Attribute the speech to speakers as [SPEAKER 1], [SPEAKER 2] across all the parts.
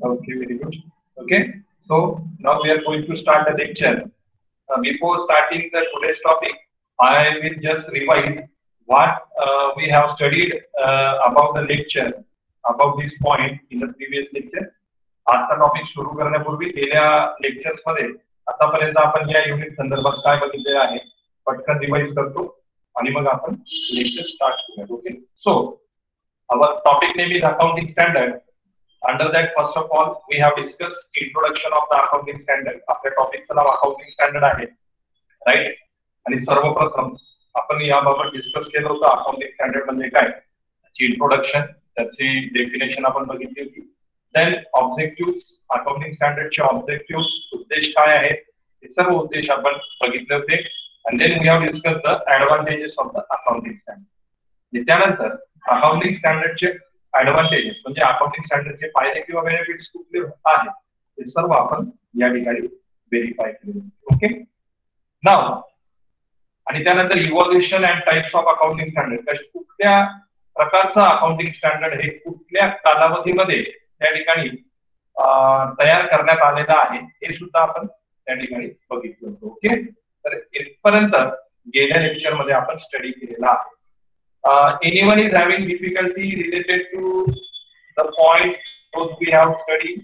[SPEAKER 1] Okay, very good. Okay, so now we are going to start the lecture. Before starting the today's topic, I will just revise what we have studied about the lecture, about this point in the previous lecture. आजचा topic सुरू करण्यापूर्वी गेल्या lectures मध्ये आतापर्यंत आपण या unit संदर्भात काय बघितलेलं आहे पटकन रिवाइज करतो आणि मग आपण लेक्चर स्टार्ट करूया. Okay, so our topic name is accounting standard. Under that, first of all, we have discussed introduction of the accounting standard. आपल्या टॉपिकचं नाव अकाउंटिंग स्टँडर्ड आहे, राईट. आणि सर्वप्रथम आपण याबाबत डिस्कस केलं होतं अकाउंटिंग स्टँडर्ड म्हणजे काय, त्याची इंट्रोडक्शन, त्याची डेफिनेशन आपण बघितली होती. देन ऑब्जेक्टिव्ह, अकाउंटिंग स्टँडर्डचे ऑब्जेक्टिव्ह, उद्देश काय आहेत हे सर्व उद्देश आपण बघितले होते. And then we have discuss the advantages of the accounting standard. त्यानंतर अकाउंटिंग स्टँडर्डचे ऍडव्हान्टेजेस म्हणजे अकाउंटिंग स्टँडर्डचे फायदे किंवा बेनिफिट्स कुठले आहेत ते सर्व आपण या ठिकाणी व्हेरीफाय केले. ओके, नाव आणि त्यानंतर evolution and types of accounting standard. कुठल्या प्रकारचं अकाउंटिंग स्टँडर्ड हे कुठल्या कालावधीमध्ये त्या ठिकाणी तयार करण्यात आलेलं आहे हे सुद्धा आपण त्या ठिकाणी बघितलं होतं. ओके, तर इथपर्यंत गेल्या लेक्चर मध्ये आपण स्टडी केलेला आहे. Anyone is having difficulty related to the point those we have studied?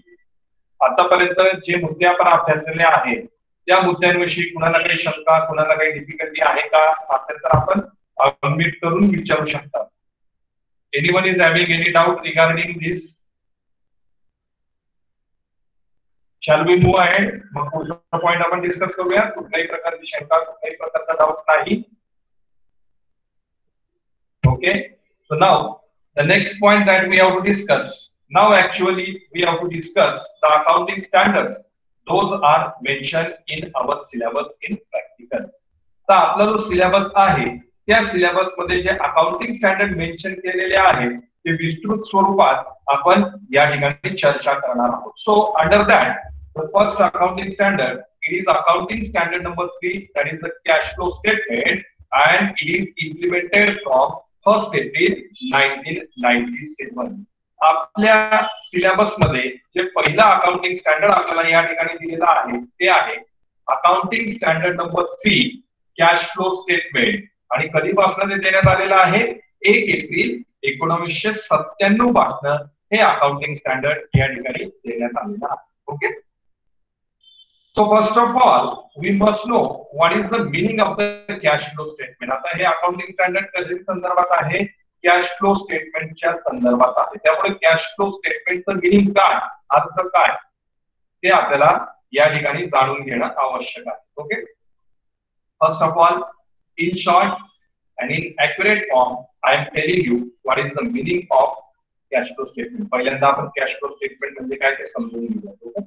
[SPEAKER 1] आतापर्यंत जे मुद्दे आपण अभ्यासलेले आहेत त्या मुद्द्यांविषयी कुणाला काही शंका, कुणाला काही डिफिकल्टी आहे का असेल तर आपण अनम्यूट करून विचारू शकता. Anyone is having any doubt regarding this? Shall we move ahead? मग पुढचा पॉइंट आपण डिस्कस करूया. कुठल्याही प्रकारची शंका, कुठल्याही प्रकारचा डाऊट नाही. Okay, so now the next point that we have to discuss. Now actually we have to discuss the accounting standards. Those are mentioned in our syllabus in practical. तर आपला जो सिलेबस आहे त्या सिलेबस मध्ये जे accounting standard mention केलेले आहेत ते विस्तृत स्वरूपात आपण या ठिकाणी चर्चा करणार आहोत. So under that the first accounting standard it is accounting standard number 3 that is the cash flow statement and it is implemented from first April 1997. आपल्या सिलेबस मध्ये जे पहिला अकाउंटिंग स्टँडर्ड आपल्याला या ठिकाणी दिलेला आहे ते आहे accounting standard number 3 cash flow statement. आणि कधीपासून ते देण्यात आलेलं आहे 1 एप्रिल 1997 पासून हे अकाउंटिंग स्टँडर्ड या ठिकाणी देण्यात आलेलं आहे. Okay, so first of all we must know what is the meaning of the cash flow statement. आता हे अकाउंटिंग स्टँडर्ड कशा संदर्भात आहे, कॅश फ्लो स्टेटमेंटच्या संदर्भात आहे. त्यामुळे कॅश फ्लो स्टेटमेंटचं मीनिंग काय, अर्थ काय ते आपल्याला या ठिकाणी जाणून घेणं आवश्यक आहे. Okay, first of all in short and in accurate form I am telling you what is the meaning of cash flow statement. पहिल्यांदा आपण कॅश फ्लो स्टेटमेंट म्हणजे काय ते समजून घेऊया. Okay,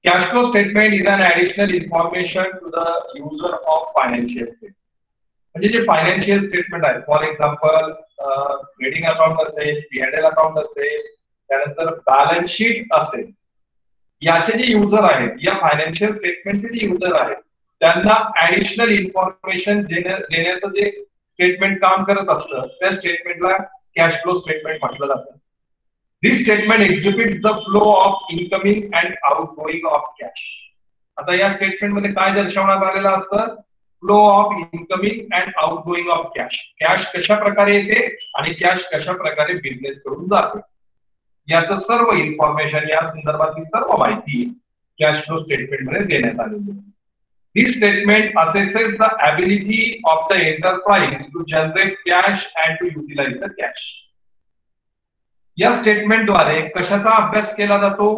[SPEAKER 1] cash flow statement is an additional information to the user of financial statement. म्हणजे जे financial statement आहे, फॉर एक्झाम्पल ट्रेडिंग अकाउंट असेल, P&L अकाउंट असेल, त्यानंतर बॅलन्स शीट असेल, याचे जे युजर आहेत, या फायनान्शियल स्टेटमेंटचे जे युजर आहेत त्यांना ऍडिशनल इन्फॉर्मेशन देण्याचं जे स्टेटमेंट काम करत असतं त्या स्टेटमेंटला कॅश फ्लो स्टेटमेंट म्हटलं जातं. This statement exhibits the flow of incoming and outgoing of cash. आता या स्टेटमेंट मध्ये काय दर्शवण्यात आलेलं असतं, flow of incoming and outgoing of cash. Cash कशा प्रकारे येते आणि कॅश कशा प्रकारे बिझनेस करून जाते याचं सर्व इन्फॉर्मेशन, या संदर्भातली सर्व माहिती कॅश फ्लो स्टेटमेंट मध्ये देण्यात आलेली आहे. This statement assesses the ability of the enterprise to generate cash and to utilize the cash. या स्टेटमेंट द्वारे कशाचा अभ्यास केला जातो,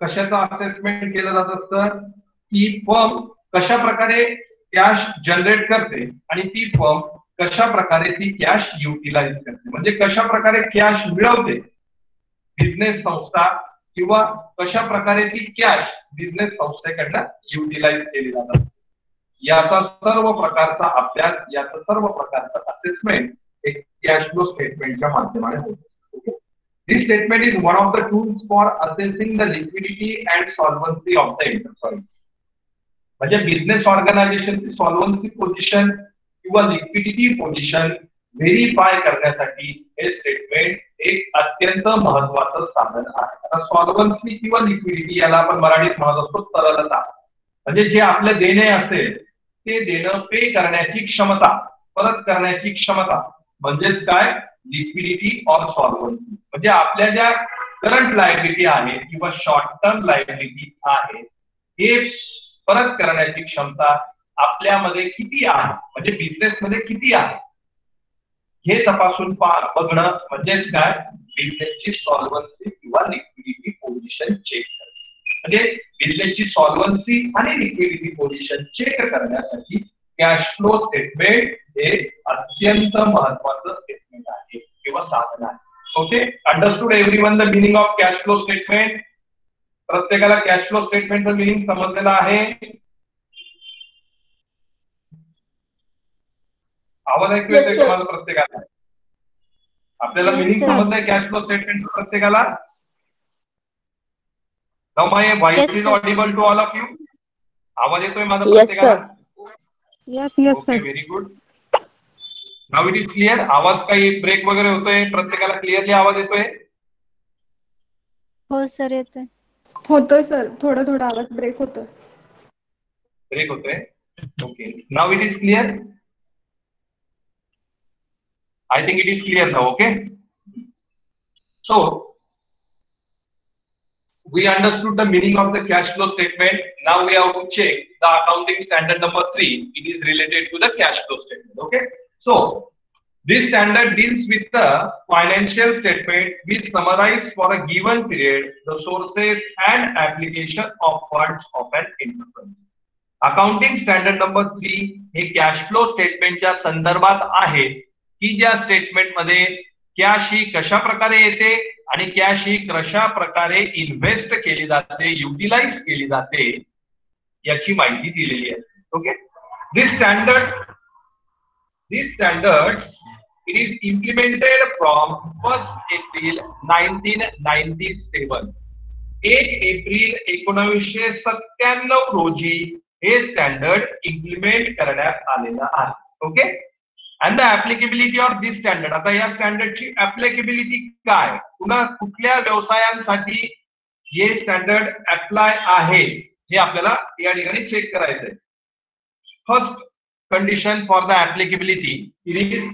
[SPEAKER 1] कशाचा असेसमेंट केलं जात असतं की फर्म कशा प्रकारे कॅश जनरेट करते आणि ती फर्म कशा प्रकारे ती कॅश युटिलाइज करते, म्हणजे कशा प्रकारे कॅश मिळवते बिझनेस संस्था किंवा कशा प्रकारे ती कॅश बिझनेस संस्थेकडनं युटिलाइज केली जातात. याचा सर्व प्रकारचा अभ्यास, याचा सर्व प्रकारचा असेसमेंट एक कॅश फ्लो स्टेटमेंटच्या माध्यमाने होतो. This statement is one of the tools for assessing the liquidity and solvency of the enterprise. म्हणजे बिझनेस ऑर्गनायझेशनची सॉल्व्हन्सी पोझिशन किंवा लिक्विडिटी पोझिशन व्हेरीफाय करण्यासाठी हे स्टेटमेंट एक अत्यंत महत्वाचं साधन आहे. आता सॉल्व्हन्सी किंवा लिक्विडिटी याला आपण मराठीत म्हणत असतो तरलता. म्हणजे जे आपले देणे असेल ते देणं पे करण्याची क्षमता, परत करण्याची क्षमता, म्हणजेच काय लिक्विडिटी और सॉल्व्हन्सी. म्हणजे आपल्या ज्या करंट लायबिलिटी आहे किंवा शॉर्ट टर्म लायबिलिटी आहे हे परत करण्याची क्षमता आपल्यामध्ये किती आहे, म्हणजे बिझनेस मध्ये किती आहे हे तपासून बघणं म्हणजेच काय बिझनेसची सॉल्व्हन्सी किंवा लिक्विडिटी पोझिशन चेक करणे. म्हणजे बिझनेसची सॉल्व्हन्सी आणि लिक्विडिटी पोझिशन चेक करण्यासाठी कॅश फ्लो स्टेटमेंट हे अत्यंत महत्वाचं स्टेटमेंट आहे किंवा साधन आहे. Okay, understood everyone the meaning of cash flow statement. प्रत्येकाला कॅश फ्लो स्टेटमेंटचं मीनिंग समजलेलं आहे? आवाज ऐकू येतोय का मला प्रत्येकाला? आपल्याला मीनिंग समजलंय कॅश फ्लो स्टेटमेंट प्रत्येकाला? Now my voice is audible to all of you? आवाज येतोय माझा प्रत्येकाला?
[SPEAKER 2] Yes
[SPEAKER 1] okay, very good. Now it is clear. आवाज काही ब्रेक वगैरे होतोय? प्रत्येकाला क्लिअरली आवाज येतोय?
[SPEAKER 2] हो सर येतोय.
[SPEAKER 3] होतोय सर, थोडा थोडा आवाज ब्रेक होतोय.
[SPEAKER 1] ब्रेक होतोय. Okay, now it is clear. I think it is clear now. Okay, so we understood the meaning of the cash flow statement. Now we have to check the accounting standard number 3. It is related to the cash flow statement. Okay, so this standard deals with the financial statement which summarize for a given period the sources and application of funds of an enterprise. Accounting standard number 3 हे cash flow statement च्या संदर्भात आहे की ज्या statement मध्ये cash ही कशा प्रकारे येते आणि कॅश ही कशा प्रकारे इन्व्हेस्ट केली जाते, युटिलाइज केली जाते याची माहिती दिलेली आहे. Okay, this standards it is implemented from 1 April 1997. 1 April 1997 रोजी हे स्टँडर्ड इम्प्लिमेंट करण्यात आलेलं आहे. Okay, and the applicability of this standard. आता या स्टँडर्डची ऍप्लिकेबिलिटी काय, पुन्हा कुठल्या व्यवसायांसाठी हे स्टँडर्ड अप्लाय आहे हे आपल्याला या ठिकाणी चेक करायचंय. First condition for the applicability is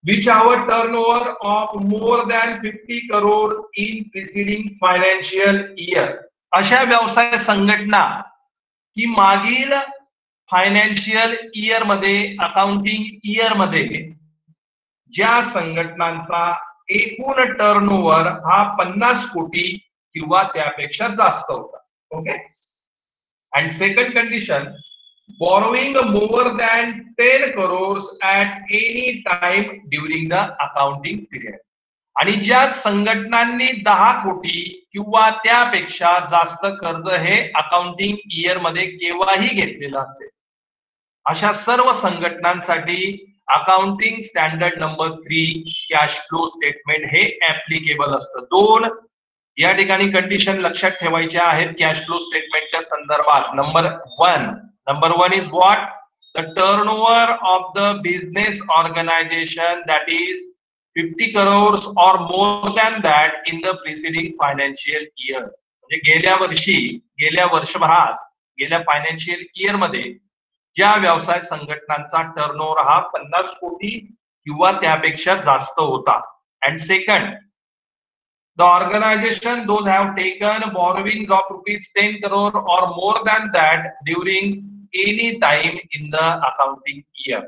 [SPEAKER 1] which our turnover of more than 50 crores in preceding financial year. अशा व्यवसाय संघटना की मागील फायनान्शियल इयर मध्ये, अकाउंटिंग इयर मध्ये ज्या संघटनांचा एकूण टर्नओव्हर हा 50 कोटी किंवा त्यापेक्षा जास्त होता. Okay, and second condition borrowing more than 10 crores at any time during the accounting period. आणि ज्या संघटनांनी 10 कोटी किंवा त्यापेक्षा जास्त कर्ज हे अकाउंटिंग इयर मध्ये केव्हाही घेतलेलं असेल अशा सर्व संघटनांसाठी accounting standard number 3 cash flow statement हे ऍप्लिकेबल असतं. 2 या ठिकाणी कंडिशन लक्षात ठेवायच्या आहेत कॅश फ्लो स्टेटमेंटच्या संदर्भात. Number 1 is what? The turnover of the business organisation that is 50 crores or more than that in the preceding financial year. म्हणजे गेल्या वर्षभरात, गेल्या फायनान्शियल इयर मध्ये ज्या व्यवसाय संघटनांचा टर्नओव्हर हा 50 कोटी किंवा त्यापेक्षा जास्त होता. And second, the organization those have taken borrowing of ₹10 crore or more than that during any time in the accounting year.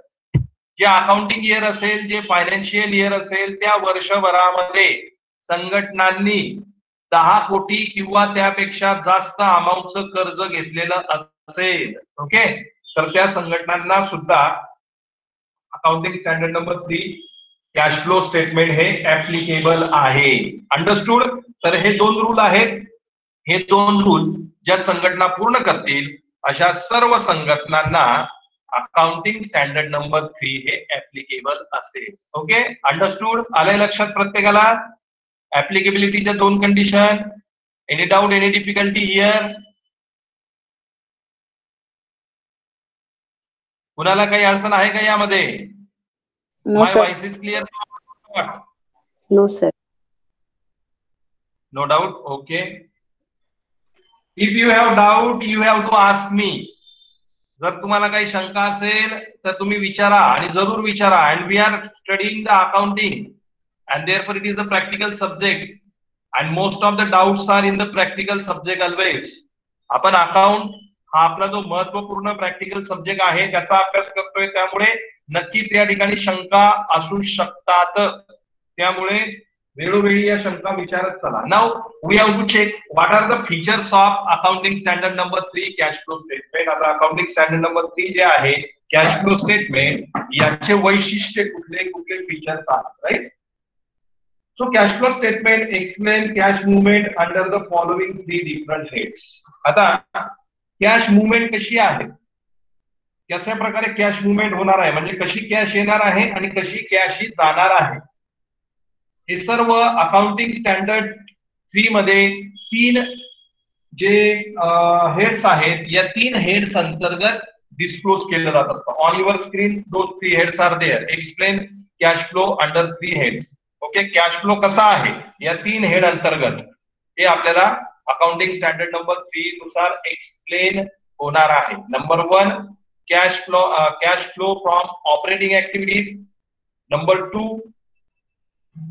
[SPEAKER 1] जे अकाउंटिंग इयर असेल, जे फायनान्शियल इयर असेल त्या वर्षभरामध्ये संघटनांनी 10 कोटी किंवा त्यापेक्षा जास्त अमाऊंटचं कर्ज घेतलेलं असेल, ओके, तर त्या संघटनांना सुद्धा accounting standard number 3 cash flow statement हे ऍप्लिकेबल आहे. अंडरस्टूड? तर हे 2 रूल आहेत. हे 2 रूल ज्या संघटना पूर्ण करतील अशा सर्व संघटनांना अकाउंटिंग स्टँडर्ड नंबर 3 हे ऍप्लिकेबल असेल. Okay, understood? आलंय लक्षात प्रत्येकाला ऍप्लिकेबिलिटीच्या 2 condition? Any doubt, any difficulty here? कुणाला काही अडचण आहे का यामध्ये? My voice is clear?
[SPEAKER 2] No, sir.
[SPEAKER 1] No doubt. Okay. If you have doubt, you have to ask me. जर तुम्हाला काही शंका असेल तर तुम्ही विचारा, आणि जरूर विचारा. And we are studying the accounting and therefore it is a practical subject and most of the doubts are in the practical subject always. आपण अकाउंट हा आपला जो महत्वपूर्ण प्रॅक्टिकल सब्जेक्ट आहे त्याचा अभ्यास करतोय, त्यामुळे नक्कीच या ठिकाणी शंका असू शकतात. त्यामुळे वेळोवेळी या शंका विचारत चला. Now we have to check what are the features of accounting standard number 3 cash flow statement. आता अकाउंटिंग स्टँडर्ड नंबर 3 जे आहे कॅश फ्लो स्टेटमेंट, याचे वैशिष्ट्य कुठले कुठले फीचर्स आहेत, right? So cash flow statement explain cash movement under the following 3 different heads. आता cash movement कशी आहे, कशा प्रकारे कॅश मुवमेंट होणार आहे, म्हणजे कशी कॅश येणार आहे आणि कशी कॅश ही जाणार आहे, हे सर्व अकाउंटिंग स्टँडर्ड 3 मध्ये 3 जे हेड्स आहेत, या 3 हेड्स अंतर्गत डिस्क्लोज केलं जात असतं. On your screen those 3 heads are there. Explain cash flow under 3 heads. Okay, cash flow कसा आहे या 3 हेड अंतर्गत हे आपल्याला अकाउंटिंग स्टँडर्ड नंबर 3 नुसार एक्सप्लेन होणार आहे. Number 1 cash flow from operating activities. Number 2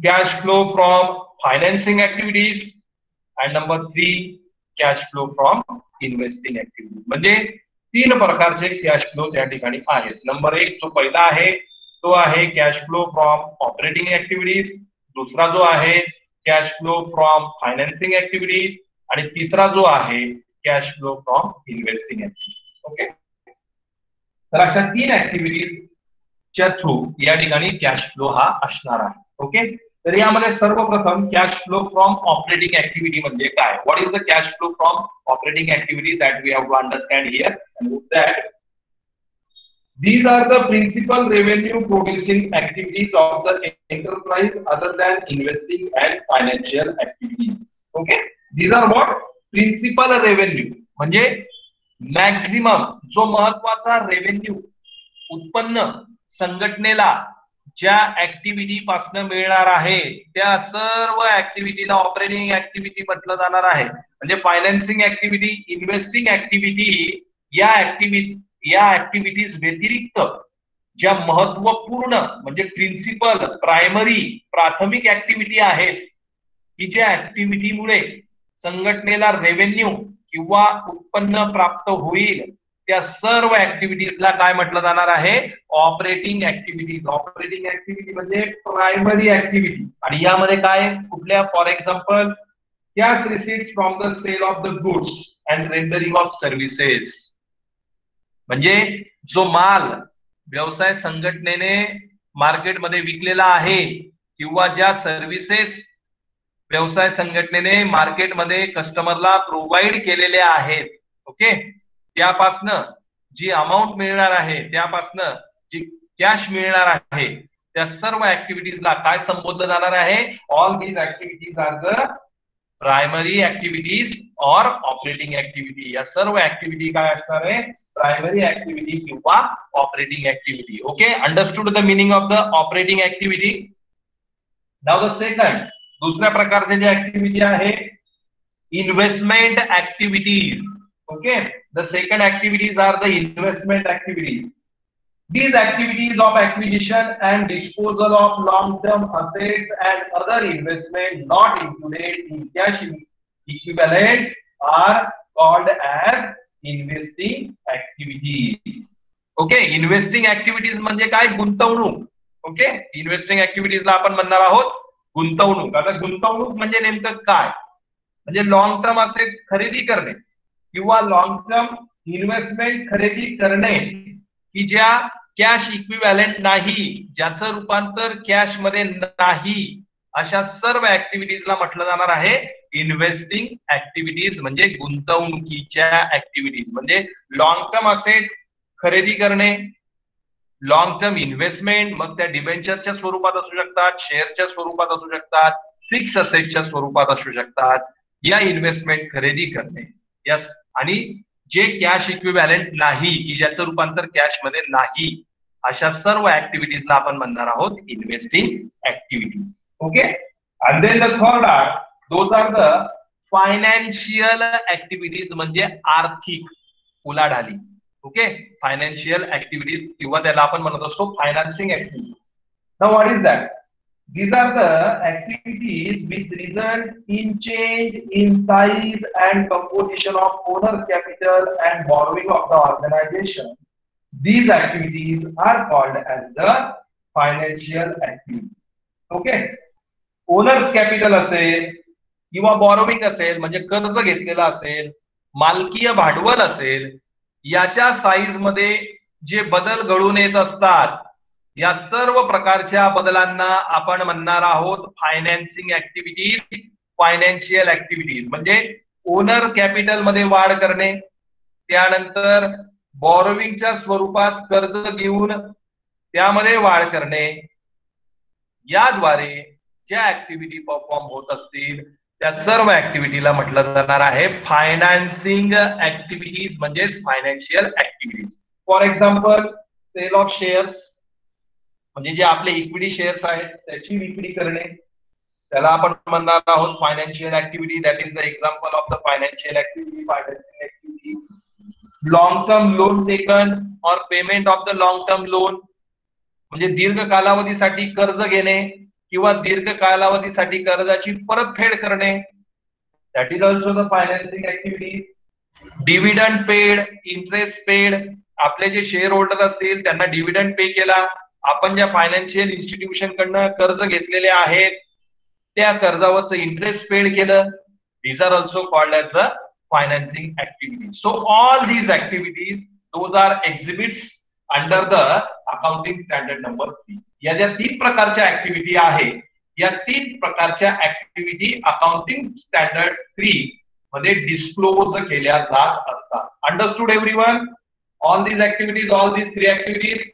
[SPEAKER 1] cash flow from financing activities. And number 3 cash flow from investing activities. म्हणजे 3 प्रकारचे कॅश फ्लो त्या ठिकाणी आहेत. नंबर 1 जो पहिला आहे तो आहे cash flow from operating activities. दुसरा जो आहे cash flow from financing activities. आणि तिसरा जो आहे cash flow from investing activities. Okay, तर अशा 3 ऍक्टिव्हिटीजच्या थ्रू या ठिकाणी कॅश फ्लो हा असणार आहे. ओके, तर यामध्ये सर्वप्रथम cash flow from operating activity म्हणजे काय? What is the cash flow from operating activity that we have to understand here. That these are the principal revenue producing activities of the enterprise other than investing and financial activities. Okay, these are what? Principal revenue म्हणजे maximum जो महत्वाचा revenue उत्पन्न संघटनेला ज्या activity पासून मिळणार आहे त्या सर्व ऍक्टिव्हिटीला ऑपरेटिंग ऍक्टिव्हिटी म्हटलं जाणार आहे. म्हणजे फायनान्सिंग ऍक्टिव्हिटी, इन्व्हेस्टिंग ऍक्टिव्हिटी या ऍक्टिव्हिटीज व्यतिरिक्त ज्या महत्वपूर्ण म्हणजे प्रिन्सिपल, प्रायमरी, प्राथमिक ऍक्टिव्हिटी आहेत की ज्या ऍक्टिव्हिटीमुळे संघटनेला रेव्हेन्यू किंवा उत्पन्न प्राप्त होईल, त्या सर्व ऍक्टिव्हिटीजला काय म्हटलं जाणार आहे? Operating activities. ऑपरेटिंग ऍक्टिव्हिटी म्हणजे प्रायमरी ऍक्टिव्हिटी. आणि यामध्ये काय कुठल्या? For example cash receipts from the sale of the goods and rendering of services. म्हणजे जो माल व्यवसाय संघटनेने मार्केटमध्ये विकलेला आहे किंवा ज्या सर्व्हिसेस व्यवसाय संघटनेने मार्केटमध्ये कस्टमरला प्रोव्हाइड केलेल्या आहेत, ओके, त्यापासनं जी अमाऊंट मिळणार आहे, त्यापासनं जी कॅश मिळणार आहे, त्या सर्व ऍक्टिव्हिटीजला काय संबोधलं जाणार आहे? All these activities are the primary activities और ऑपरेटिंग ऍक्टिव्हिटी. या सर्व ऍक्टिव्हिटी काय असणार आहे? प्रायमरी ऍक्टिव्हिटी किंवा operating activity. Okay, understood the meaning of the operating activity. Now the second, दुसऱ्या प्रकारचे जे ऍक्टिव्हिटी आहे investment activities. Okay, the second activities are the investment activities. These activities of acquisition and disposal of long-term assets and other investment not included in cash equivalents are called as investing activities. Okay, investing activities म्हणजे काय? गुंतवणूक. Okay, investing ऍक्टिव्हिटीजला आपण म्हणणार आहोत गुंतवणूक. आता गुंतवणूक म्हणजे नेमकं काय? म्हणजे लॉंग टर्म असेट खरेदी करणे किंवा लॉंग टर्म इन्व्हेस्टमेंट खरेदी करणे की ज्या कॅश इक्विव्हॅलंट नाही, ज्याचं रूपांतर कॅश मध्ये नाही, अशा सर्व ऍक्टिव्हिटीजला म्हटलं जाणार आहे इन्व्हेस्टिंग ऍक्टिव्हिटीज म्हणजे गुंतवणुकीच्या ऍक्टिव्हिटीज. म्हणजे लॉंग टर्म असेट खरेदी करणे, लॉंग टर्म इन्व्हेस्टमेंट, मग त्या डिबेंचरच्या स्वरूपात असू शकतात, शेअरच्या स्वरूपात असू शकतात, फिक्स असेटच्या स्वरूपात असू शकतात. या इन्व्हेस्टमेंट खरेदी करणे यस, आणि जे कॅश इक्विव्हॅलंट नाही की ज्याचं रूपांतर कॅश मध्ये नाही, अशा सर्व ऍक्टिव्हिटीजला आपण म्हणणार आहोत investing activities. Okay, and then the third are, those are the financial activities, म्हणजे आर्थिक उलाढाली. ओके, फायनान्शियल ऍक्टिव्हिटीज किंवा त्याला आपण म्हणत असतो financing activities. Now what is that? These are the activities which result in change in size and composition of owner's capital and borrowing of the organization. These activities are called as the financial activities. Okay, owners capital असेल किंवा बॉरोविंग असेल म्हणजे कर्ज घेतलेलं असेल, मालकीय भांडवल असेल, याच्या साईज मध्ये जे बदल घडून येत असतात, या सर्व प्रकारच्या बदलांना आपण म्हणणार आहोत फायनान्सिंग ऍक्टिव्हिटीज, फायनान्शियल ऍक्टिव्हिटीज. म्हणजे ओनर कॅपिटल मध्ये वाढ करणे, त्यानंतर बॉरोविंगच्या स्वरूपात कर्ज घेऊन त्यामध्ये वाढ करणे, याद्वारे ज्या ऍक्टिव्हिटी परफॉर्म होत असतील त्या सर्व ऍक्टिव्हिटीला म्हटलं जाणार आहे फायनान्सिंग ऍक्टिव्हिटीज म्हणजेच financial activities. For example, sale of shares म्हणजे जे आपले इक्विटी शेअर्स आहेत त्याची विक्री करणे, त्याला आपण म्हणणार आहोत financial activity. That is the example of the financial activity. Financial activity, long term loan taken और payment of the long term loan म्हणजे दीर्घ कालावधीसाठी कर्ज घेणे किंवा दीर्घ कालावधीसाठी कर्जाची परतफेड करणे, that is also the financing activity. Dividend paid, interest paid, आपले जे शेअर होल्डर असतील त्यांना डिव्हिडंड पे केला, आपण ज्या फायनान्शियल इन्स्टिट्यूशन कडनं कर्ज घेतलेले आहेत त्या कर्जावरचं इंटरेस्ट पेड केलं. These are also called as the financing activities. So all these activities, those are exhibits under the accounting standard number 3. या ज्या 3 प्रकारच्या ऍक्टिव्हिटी आहेत, या 3 प्रकारच्या ऍक्टिव्हिटी अकाउंटिंग स्टँडर्ड 3 मध्ये डिस्क्लोज केल्या जात असतात. Understood everyone? All these activities, all these 3 activities.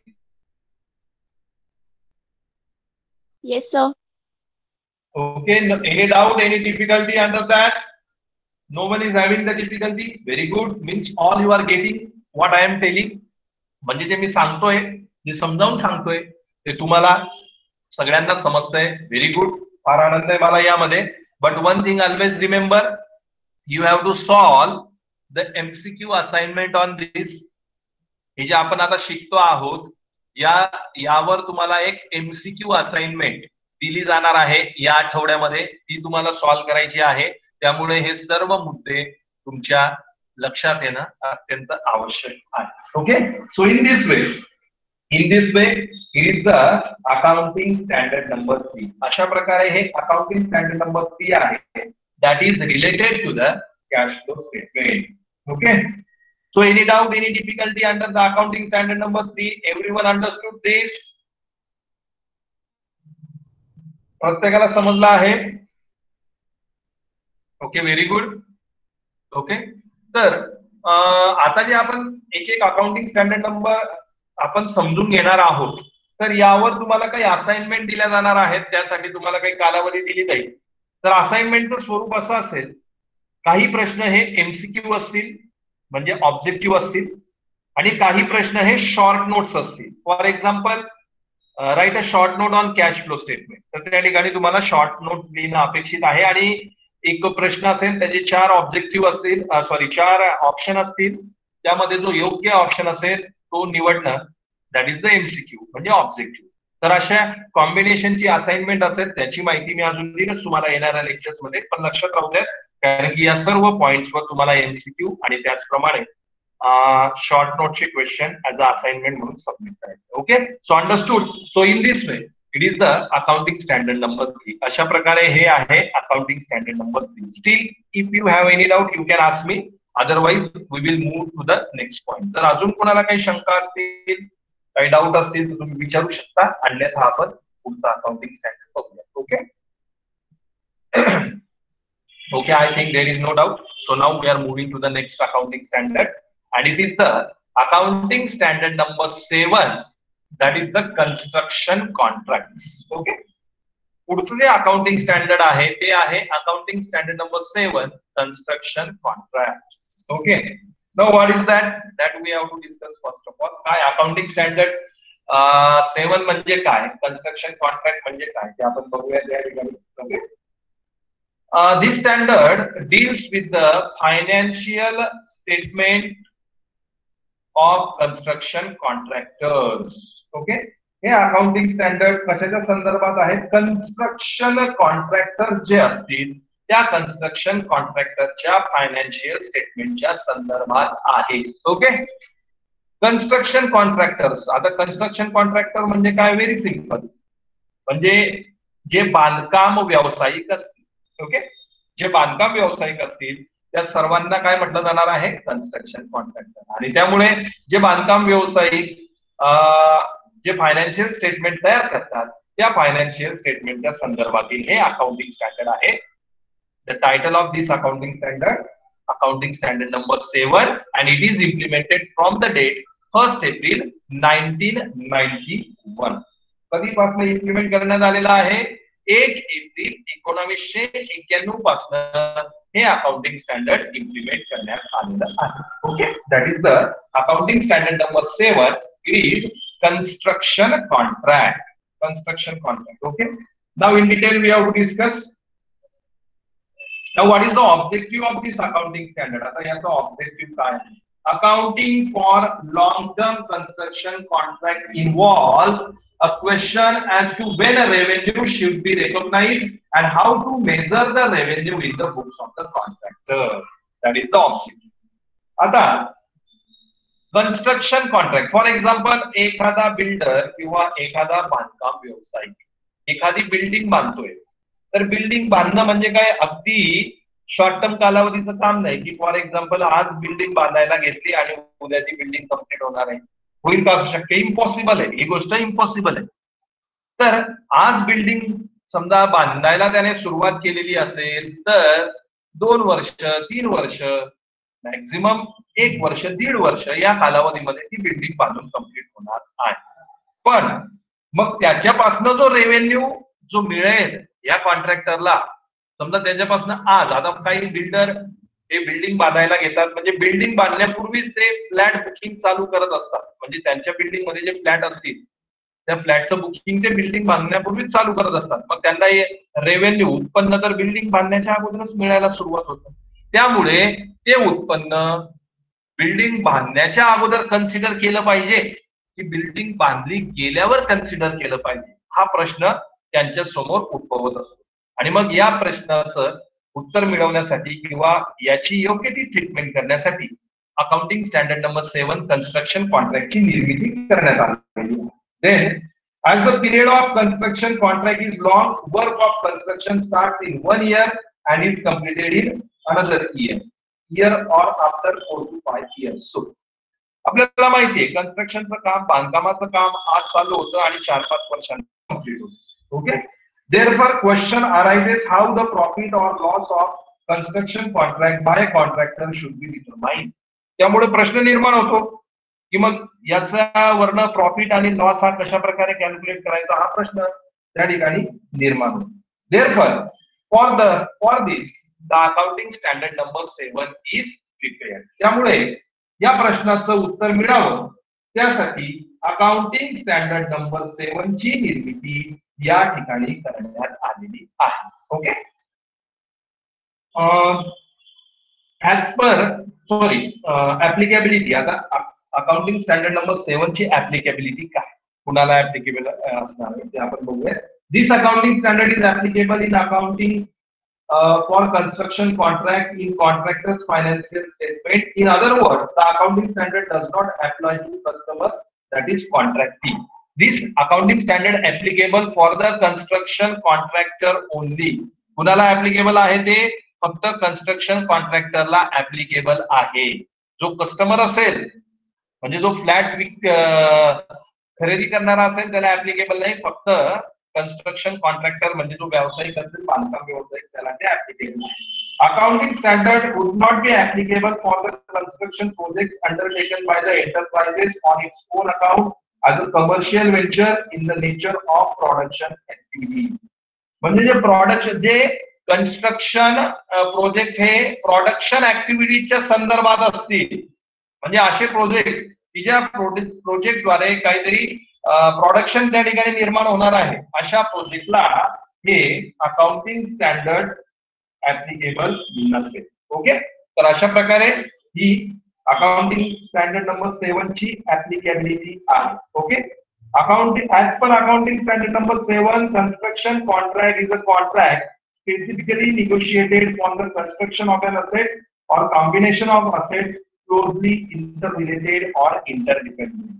[SPEAKER 2] Yes, sir.
[SPEAKER 1] Okay, any doubt, any difficulty under that? No one is having the difficulty? Very good. Means all you are getting what I am telling. म्हणजे जे मी सांगतोय, जे समजावून सांगतोय ते तुम्हाला सगळ्यांना समजतंय. व्हेरी गुड, फार आनंद आहे मला यामध्ये. But one thing always remember, you have to solve the MCQ assignment on this. हे जे आपण आता शिकतो आहोत यावर तुम्हाला एक एमसीक्यू असाइनमेंट दिली जाणार आहे या आठवड्यामध्ये, ती तुम्हाला सॉल्व्ह करायची आहे. त्यामुळे हे सर्व मुद्दे तुमच्या लक्षात येणं अत्यंत आवश्यक आहे. Okay, so in this way it is the accounting standard number 3. अशा प्रकारे हे अकाउंटिंग स्टँडर्ड नंबर 3 आहे, that is related to the cash flow statement. Okay, so any doubt, any difficulty under the accounting standard number 3? Everyone understood this? प्रत्येकाला समजलं आहे? Okay, very good. Okay, तर आता जे आपण एक एक अकाउंटिंग स्टँडर्ड नंबर आपण समजून घेणार आहोत, तर यावर तुम्हाला काही असाइनमेंट दिल्या जाणार आहेत, त्यासाठी तुम्हाला काही कालावधी दिली जाईल. तर असाइनमेंटचं स्वरूप असं असेल, काही प्रश्न हे एमसीक्यू असतील म्हणजे ऑब्जेक्टिव्ह असतील आणि काही प्रश्न हे शॉर्ट नोट्स असतील. For example, right a short note on cash flow statement. तर त्या ठिकाणी तुम्हाला शॉर्ट नोट लिहिणं अपेक्षित आहे आणि एक प्रश्न असेल त्याचे 4 ऑब्जेक्टिव्ह असतील, 4 ऑप्शन असतील, त्यामध्ये जो योग्य ऑप्शन असेल तो निवडणं, दॅट इज द एमसीक्यू म्हणजे ऑब्जेक्टिव्ह. तर अशा कॉम्बिनेशनची असाइनमेंट असेल, त्याची माहिती मी अजून देईनच तुम्हाला येणाऱ्या लेक्चर्स मध्ये, पण लक्षात राहू द्या कारण की या सर्व पॉइंट्सवर तुम्हाला एमसीक्यू आणि त्याचप्रमाणे शॉर्ट नोटचे क्वेश्चन ऍज अ असाइनमेंट म्हणून सबमिट करायचे. Okay, so understood. So in this way it is the accounting standard number 3. अशा प्रकारे हे आहे accounting standard number 3. Still if you have any doubt you can ask me, otherwise we will move to the next point. तर अजून कोणाला काही शंका असतील, काही डाऊट असतील तर तुम्ही विचारू शकता, अन्यथा आपण पुढचा अकाउंटिंग स्टँडर्ड बघूया. Okay. Okay, I think there is no doubt. So now we are moving to the next accounting standard, and it is the accounting standard number 7, that is the construction contracts. Okay, पुढचं जे accounting standard आहे ते आहे accounting standard number 7, construction contract. Okay, now what is that we have to discuss first of all. काय accounting standard 7 म्हणजे काय, construction contract म्हणजे काय ते आपण बघूया त्या ठिकाणी. Okay, this standard deals with the financial statement of construction contractors. Okay, हे अकाउंटिंग स्टँडर्ड कशाच्या संदर्भात आहे, कन्स्ट्रक्शन कॉन्ट्रॅक्टर जे असतील त्या कन्स्ट्रक्शन कॉन्ट्रॅक्टरच्या फायनान्शियल स्टेटमेंटच्या संदर्भात आहे. Okay, construction contractors. आता कन्स्ट्रक्शन कॉन्ट्रॅक्टर म्हणजे काय, व्हेरी सिंपल, म्हणजे जे बांधकाम व्यावसायिक असतील. ओके, जे बांधकाम व्यावसायिक असतील त्या सर्वांना काय म्हटलं जाणार आहे, कन्स्ट्रक्शन कॉन्ट्रॅक्टर. आणि त्यामुळे जे बांधकाम व्यावसायिक जे फायनान्शियल स्टेटमेंट तयार करतात त्या फायनान्शियल स्टेटमेंटच्या संदर्भातील हे अकाउंटिंग स्टँडर्ड आहे. The title of this accounting standard, accounting standard number 7, and it is implemented from the date 1 April 1991. कधीपासून इम्प्लिमेंट करण्यात आलेला आहे, 1 एप्रिल 1991 पासून हे अकाउंटिंग स्टँडर्ड इम्प्लिमेंट करण्यात आलेलं आहे. Okay, that is the accounting standard number 7. It is construction contract. Construction contract. Okay, now in detail we have to discuss. Now what is the objective of this accounting standard? आता याचा objective काय आहे, accounting for long term construction contract involves a question as to when a revenue should be recognized and how to measure the revenue in the books of the contractor. That is the objective. आता construction contract, for example एखादा builder किंवा एखादा बांधकाम व्यावसायिक एखादी building बांधतोय, तर building बांधणं म्हणजे काय, अगदी शॉर्ट टर्म कालावधीचं काम नाही की फॉर एक्झाम्पल आज बिल्डिंग बांधायला घेतली आणि उद्या ती बिल्डिंग कम्प्लीट होणार आहे. होईल का, असू शक्य, इम्पॉसिबल आहे, ही गोष्ट इम्पॉसिबल आहे. तर आज बिल्डिंग समजा बांधायला त्याने सुरुवात केलेली असेल तर 2 वर्ष 3 वर्ष मॅक्झिमम 1 वर्ष 1.5 वर्ष या कालावधीमध्ये ती बिल्डिंग बांधून कम्प्लीट होणार आहे. पण मग त्याच्यापासून जो रेव्हेन्यू जो मिळेल या कॉन्ट्रॅक्टरला, समजा त्याच्यापासून आज आता काही बिल्डर हे बिल्डिंग बांधायला घेतात, म्हणजे बिल्डिंग बांधण्यापूर्वीच ते फ्लॅट बुकिंग चालू करत असतात. म्हणजे त्यांच्या बिल्डिंग मध्ये जे फ्लॅट असतील त्या फ्लॅटचं बुकिंग ते बिल्डिंग बांधण्यापूर्वीच चालू करत असतात. मग त्यांना हे रेव्हेन्यू उत्पन्न तर बिल्डिंग बांधण्याच्या अगोदरच मिळायला सुरुवात होतं. त्यामुळे ते उत्पन्न बिल्डिंग बांधण्याच्या अगोदर कन्सिडर केलं पाहिजे की बिल्डिंग बांधली गेल्यावर कन्सिडर केलं पाहिजे, हा प्रश्न त्यांच्या समोर उद्भवत असतो. आणि मग या प्रश्नाचं उत्तर मिळवण्यासाठी किंवा याची योग्य ती ट्रीटमेंट करण्यासाठी अकाउंटिंग स्टँडर्ड नंबर 7 कन्स्ट्रक्शन कॉन्ट्रॅक्टची निर्मिती करण्यात आली. Then as the period of construction contract is long, work of construction starts in 1 year and is completed in another year or after 4 to 5 years. So आपल्याला माहितीये कन्स्ट्रक्शनचं काम, बांधकामाचं काम आज चालू होतं आणि 4-5 वर्षांनी कंप्लीट होतं. Okay, therefore question arises how the profit or loss of construction contract by a contractor should be determined. त्यामुळे प्रश्न निर्माण होतो की मग याचा वर्ण प्रॉफिट आणि लॉस हा कशा प्रकारे कॅल्क्युलेट करायचा, हा प्रश्न त्या ठिकाणी निर्माण होतो. Therefore for this the accounting standard number 7 is prepared. त्यामुळे या प्रश्नाचं उत्तर मिळावं त्यासाठी अकाउंटिंग स्टँडर्ड नंबर 7 ची निर्मिती या ठिकाणी करण्यात आलेली आहे. Okay, as per applicability. आता अकाउंटिंग स्टँडर्ड नंबर 7 ची ऍप्लिकेबिलिटी काय, कुणाला ऍप्लिकेबल असणार आहे ते आपण बघूया. This accounting standard is applicable in accounting for construction contract in contractor's financial statement. In other words, the accounting standard does not apply to customer, that is contractee. This accounting standard applicable for the construction contractor only. कुणाला applicable आहे ते फक्त construction contractor ला applicable आहे. जो customer असेल म्हणजे जो फ्लॅट खरेदी करणारा असेल त्याला applicable नाही, फक्त कन्स्ट्रक्शन कॉन्ट्रॅक्टर म्हणजे जो व्यावसायिक असेल, बांधकाम व्यावसायिक, त्याला ते ऍप्लिकेबल आहे. Accounting standard would not be applicable for the construction projects undertaken by the enterprises on its own account as a commercial venture in the nature of production activity. म्हणजे जे प्रोडक्शन, जे कन्स्ट्रक्शन प्रोजेक्ट हे production ऍक्टिव्हिटीच्या संदर्भात असतील, म्हणजे असे project की ज्या प्रोजेक्टद्वारे काहीतरी प्रोडक्शन त्या ठिकाणी निर्माण होणार आहे अशा प्रोजेक्टला हे अकाउंटिंग स्टँडर्ड ऍप्लिकेबल नसेल. ओके, तर अशा प्रकारे ही अकाउंटिंग स्टँडर्ड नंबर 7 ची ऍप्लिकेबिलिटी आहे. Okay, accounting as per accounting standard number 7 construction contract is a contract specifically negotiated for the construction of an asset or combination of assets closely interrelated or interdependent.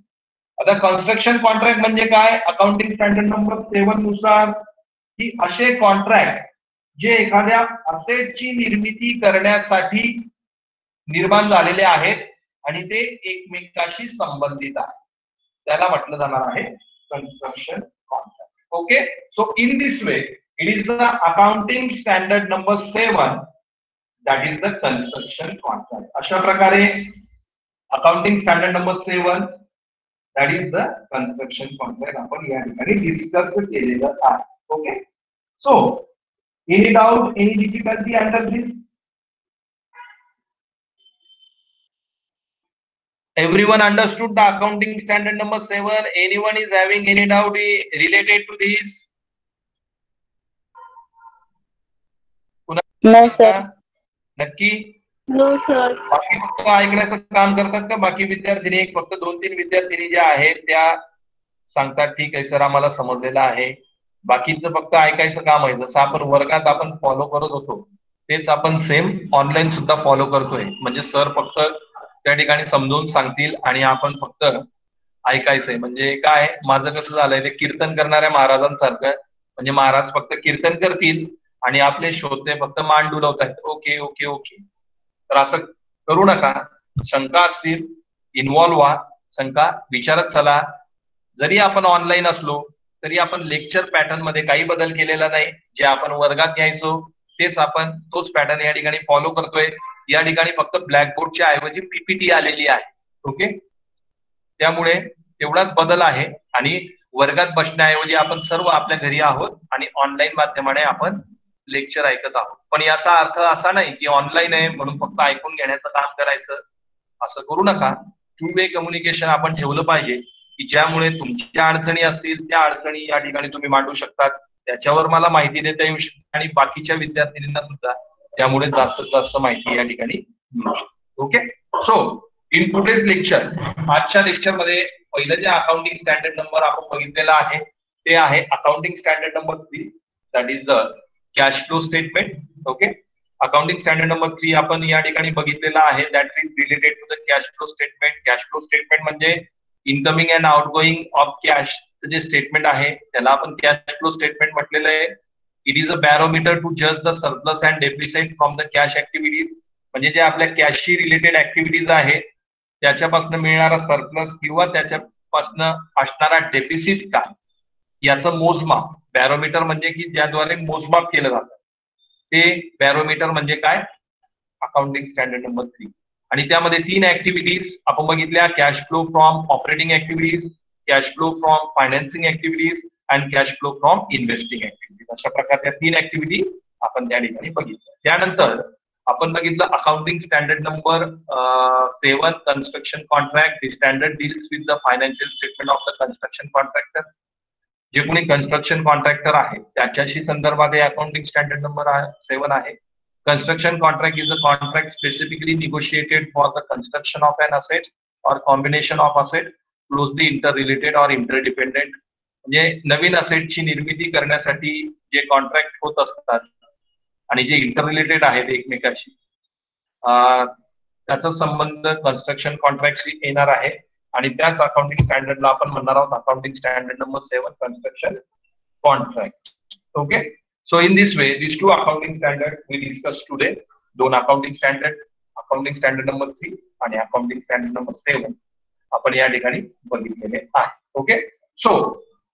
[SPEAKER 1] आता construction contract म्हणजे काय? Accounting standard number 7 नुसार की असे contract जे एखाद्या असेटची निर्मिती करण्यासाठी निर्माण झालेले आहेत आणि ते एकमेकाशी संबंधित आहेत, त्याला म्हटलं जाणार आहे construction contract. Okay, so in this way it is the accounting standard number 7 that is the construction contract. अशा प्रकारे accounting standard number 7 that is the construction contract आपण या ठिकाणी डिस्कस केलेलं आहे. Okay, so any doubt, any difficulty under this? Everyone understood the accounting standard number 7? Anyone is having any doubt related to this?
[SPEAKER 2] No sir.
[SPEAKER 1] नक्की?
[SPEAKER 2] No sir.
[SPEAKER 1] बाकी फक्त ऐकण्याचं काम करतात का बाकी विद्यार्थी? एक फक्त 2-3 विद्यार्थी ज्या आहेत त्या सांगतात ठीक आहे सर आम्हाला समजलेलं आहे, बाकीचं फक्त ऐकायचं काम आहे. जसं आपण वर्गात आपण फॉलो करत होतो तेच आपण सेम ऑनलाईन सुद्धा फॉलो करतोय. म्हणजे सर फक्त त्या ठिकाणी समजून सांगतील आणि आपण फक्त ऐकायचंय. म्हणजे काय माझं कसं झालंय ते कीर्तन करणाऱ्या महाराजांसारखं, म्हणजे महाराज फक्त कीर्तन करतील आणि आपले श्रोते फक्त मान डुलवतायत. ओके ओके ओके, तर असं करू नका. शंका असतील इन्व्हॉल्व्ह व्हा, शंका विचारत चला. जरी आपण ऑनलाईन असलो तरी आपण लेक्चर पॅटर्न मध्ये काही बदल केलेला नाही. जे आपण वर्गात घ्यायचो तेच आपण तोच पॅटर्न या ठिकाणी फॉलो करतोय. या ठिकाणी फक्त ब्लॅकबोर्डच्या ऐवजी पीपीटी आलेली आहे. ओके, त्यामुळे तेवढाच बदल आहे आणि वर्गात बसण्याऐवजी आपण सर्व आपल्या घरी आहोत आणि ऑनलाईन माध्यमाने आपण लेक्चर ऐकत आहोत. पण याचा अर्थ असा नाही की ऑनलाईन आहे म्हणून फक्त ऐकून घेण्याचं काम करायचं, असं करू नका. 2 वे कम्युनिकेशन आपण ठेवलं पाहिजे की ज्यामुळे तुमच्या अडचणी असतील त्या अडचणी या ठिकाणी तुम्ही मांडू शकतात, त्याच्यावर मला माहिती देता येऊ शकते आणि बाकीच्या विद्यार्थ्यांना सुद्धा त्यामुळे जास्तीत जास्त माहिती या ठिकाणी मिळू शकते. Okay, so in today's lecture, आजच्या लेक्चर मध्ये पहिलं जे अकाउंटिंग स्टँडर्ड नंबर आपण बघितलेला आहे ते आहे accounting standard number 3 that is the cash flow statement. Okay, accounting standard number 3 आपण या ठिकाणी बघितलेला आहे that is related to the cash flow statement. Cash flow statement म्हणजे incoming and outgoing of cash जे स्टेटमेंट आहे त्याला आपण कॅश फ्लो स्टेटमेंट म्हटलेलं आहे. It is a barometer to जज the surplus and deficit from the cash activities, म्हणजे जे आपल्या कॅशशी रिलेटेड ऍक्टिव्हिटीज आहेत त्याच्यापासून मिळणारा सरप्लस किंवा त्याच्यापासून असणारा डेफिसिट काय याचं मोजमाप. बॅरोमीटर म्हणजे की ज्याद्वारे मोजमाप केलं जातं ते बॅरोमीटर म्हणजे काय? Accounting standard number 3. आणि त्यामध्ये 3 ऍक्टिव्हिटीज आपण बघितल्या, cash flow from operating activities, cash flow from financing activities and cash flow from investing activities. अशा प्रकारच्या 3 ऍक्टिव्हिटी आपण त्या ठिकाणी बघितल्या. त्यानंतर आपण बघितलं accounting standard number 7 construction contract. The standard deals with the financial statement of the construction contractor. जे कोणी कन्स्ट्रक्शन कॉन्ट्रॅक्टर आहे त्याच्याशी संदर्भात अकाउंटिंग स्टँडर्ड नंबर 7 आहे. Construction contract is a contract specifically negotiated for the construction of an asset or combination of assets closely interrelated or interdependent. म्हणजे नवीन असेटची निर्मिती करण्यासाठी जे कॉन्ट्रॅक्ट होत असतात आणि जे इंटररिलेटेड आहेत एकमेकाशी त्याचा संबंध कन्स्ट्रक्शन कॉन्ट्रॅक्टशी येणार आहे आणि त्याच अकाउंटिंग स्टँडर्डला आपण म्हणणार आहोत accounting standard number 7 construction contract. Okay, so in this way these 2 accounting standard we discussed today. 2 accounting standard number 3 आणि accounting standard number 7 आपण या ठिकाणी बघितलेले आहे. Okay, so